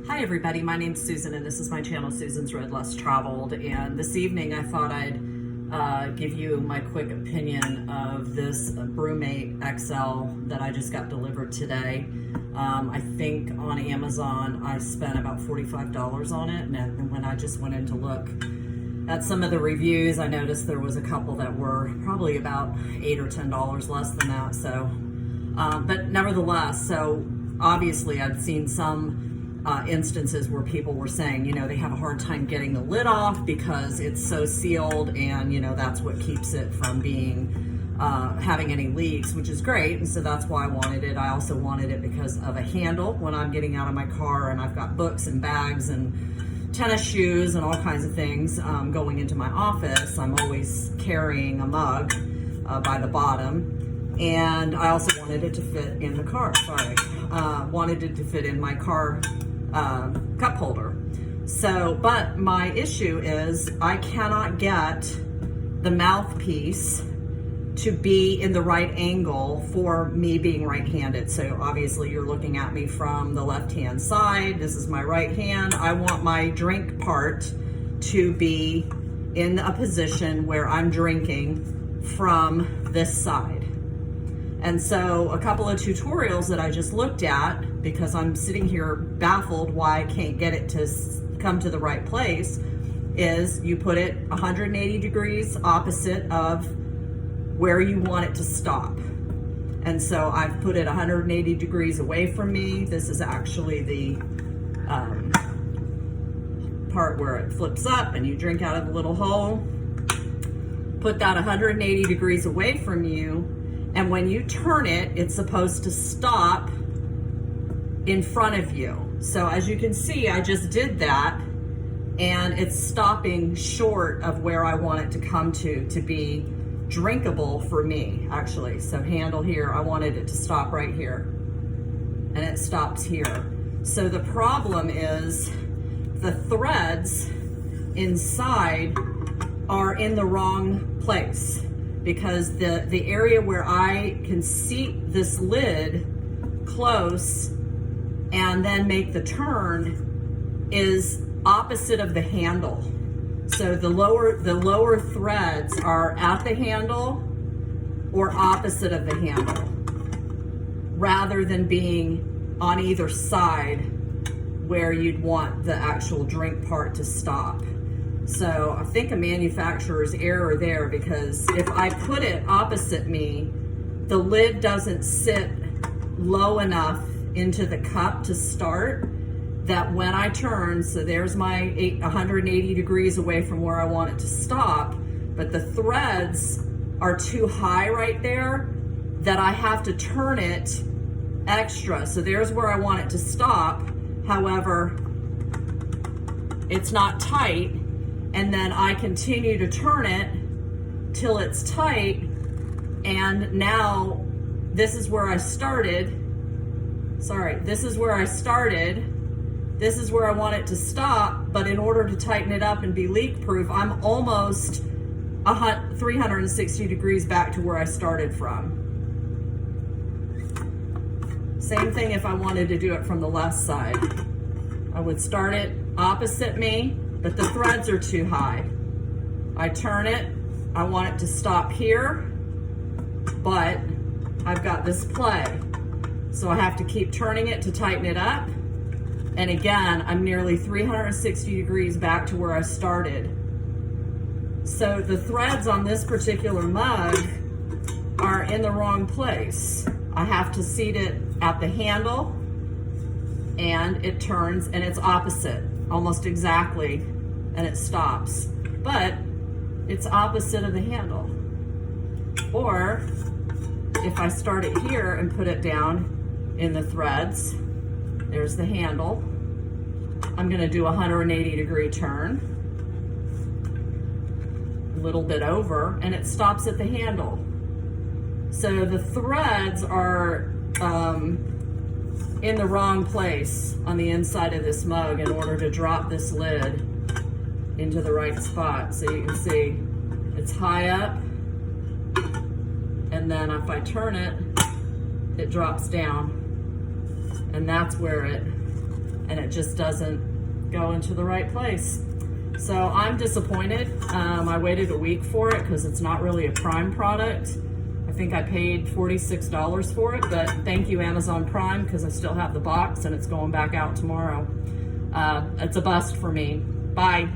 Hi everybody, my name's Susan and this is my channel, Susan's Road Less Traveled, and this evening I thought I'd give you my quick opinion of this BruMate XL that I just got delivered today. I think on Amazon I spent about $45 on it, and when I just went in to look at some of the reviews, I noticed there was a couple that were probably about $8 or $10 less than that. So, but nevertheless, so obviously I'd seen some instances where people were saying, you know, they have a hard time getting the lid off because it's so sealed, and you know that's what keeps it from being having any leaks, which is great. And so that's why I wanted it. I also wanted it because of a handle when I'm getting out of my car and I've got books and bags and tennis shoes and all kinds of things going into my office. I'm always carrying a mug by the bottom, and I also wanted it to fit in the car. Wanted it to fit in my car cup holder. So, but my issue is I cannot get the mouthpiece to be in the right angle for me being right-handed. So obviously you're looking at me from the left-hand side. This is my right hand. I want my drink part to be in a position where I'm drinking from this side. And so a couple of tutorials that I just looked at, because I'm sitting here baffled why I can't get it to come to the right place, is you put it 180 degrees opposite of where you want it to stop. And so I've put it 180 degrees away from me. This is actually the part where it flips up and you drink out of the little hole. Put that 180 degrees away from you. And when you turn it, it's supposed to stop in front of you. So as you can see, I just did that, and it's stopping short of where I want it to come to be drinkable for me, actually. So handle here, I wanted it to stop right here, and it stops here. So the problem is the threads inside are in the wrong place, because the area where I can seat this lid close and then make the turn is opposite of the handle. So the lower threads are at the handle or opposite of the handle, rather than being on either side where you'd want the actual drink part to stop. So I think a manufacturer's error there, because if I put it opposite me, the lid doesn't sit low enough into the cup to start, that when I turn, so there's my 180 degrees away from where I want it to stop, but the threads are too high right there, that I have to turn it extra. So there's where I want it to stop. However, it's not tight. And then I continue to turn it till it's tight, and now this is where I started. Sorry, this is where I started. This is where I want it to stop, but in order to tighten it up and be leak-proof, I'm almost 360 degrees back to where I started from. Same thing if I wanted to do it from the left side. I would start it opposite me, but the threads are too high. I turn it, I want it to stop here, but I've got this play. So I have to keep turning it to tighten it up. And again, I'm nearly 360 degrees back to where I started. So the threads on this particular mug are in the wrong place. I have to seat it at the handle, and it turns and it's opposite, almost exactly, and it stops, but it's opposite of the handle. Or if I start it here and put it down in the threads, there's the handle. I'm gonna do a 180 degree turn, a little bit over, and it stops at the handle. So the threads are in the wrong place on the inside of this mug in order to drop this lid into the right spot. So you can see it's high up, and then if I turn it, it drops down, and that's where it and it just doesn't go into the right place. So I'm disappointed. I waited a week for it because it's not really a Prime product. I think I paid $46 for it, but thank you Amazon Prime, because I still have the box and it's going back out tomorrow. It's a bust for me. Bye.